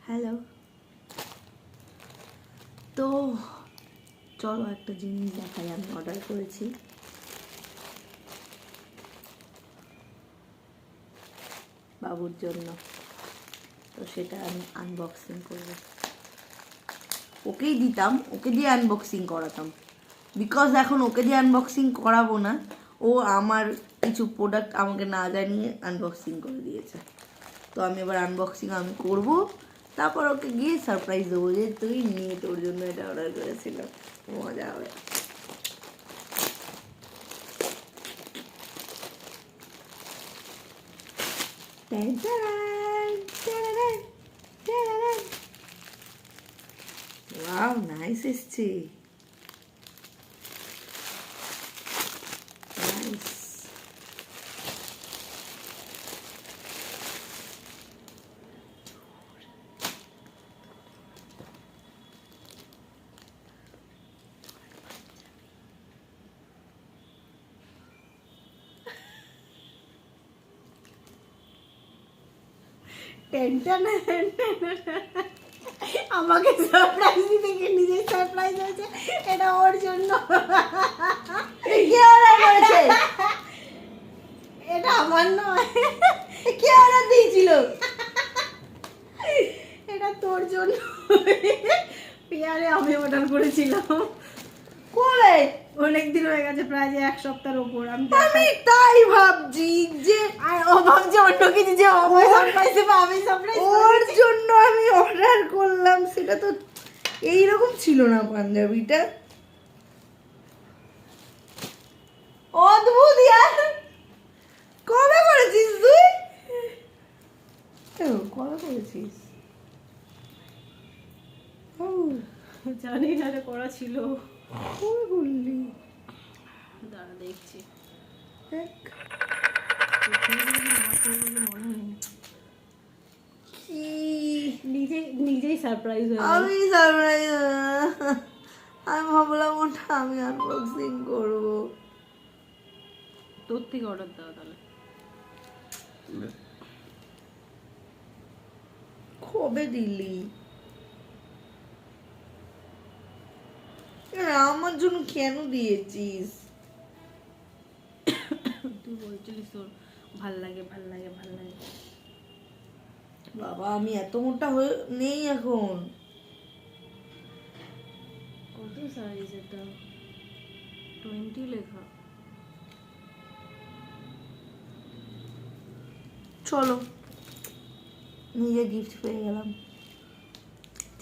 Hello. তো চলো একটা জিনিস দেখাই, আমি অর্ডার করেছি। বাবুর জন্য। তো সেটা আমি আনবক্সিং করব। ওকেই দিতাম, ওকে দিয়ে আনবক্সিং করাতাম, বিকজ এখন ওকে দিয়ে আনবক্সিং করাবো না। ও আমার কিছু প্রোডাক্ট আমাকে না জানিয়ে আনবক্সিং করে দিয়েছে। তো আমি এবার আনবক্সিং আমি করব, তারপর ওকে গিয়ে সারপ্রাইজ দেবো যে তুই নিয়ে তোর জন্য এটা অর্ডার করেছিলাম। মজা হবে। ওয়াও, নাইস এসছে। নাইস। টেনশন আমাকে সারপ্রাইজ দিতে গিয়ে নিজেই সারপ্রাইজ হয়েছে। এটা ওর জন্য। কে অর্ডার করেছে? এটা আমার নয়। কে অর্ডার দিয়েছিল? এটা তোর জন্য। পিয়ারে আমি অর্ডার করেছিলাম। কবে? অনেকদিন হয়ে গেছে, প্রায় যে 1 সপ্তাহের উপর। আমি তাই ভাবছি যে ও ভাবছে অন্য কিছু, যে আমি সারপ্রাইজ ওর জন্য আমি অর্ডার করলাম। সেটা তো এইরকম ছিল না পাঞ্জাবিটা। অদ্ভুত ইয়ার। কবে করেছিস তুই? কবে করেছিস? জানি না রে, করা ছিল। কবে বললি? দাঁড়া দেখছি। দেখ। নিজেই সারপ্রাইজ হয়ে গেল। আমি সারপ্রাইজ। আমি ভাবলাম ওটা আমি আনবক্সিং করবো। তোর থেকে অর্ডার দাও তাহলে। কবে দিলি? আমার জন্য কেন দিয়েছিস? তুই বলছিলিস তোর ভাল লাগে। বাবা, আমি এত মোটা হয়ে নেই এখন। কত সাইজ এটা? 20 লেখা। চলো, নিজে গিফট পেয়ে গেলাম।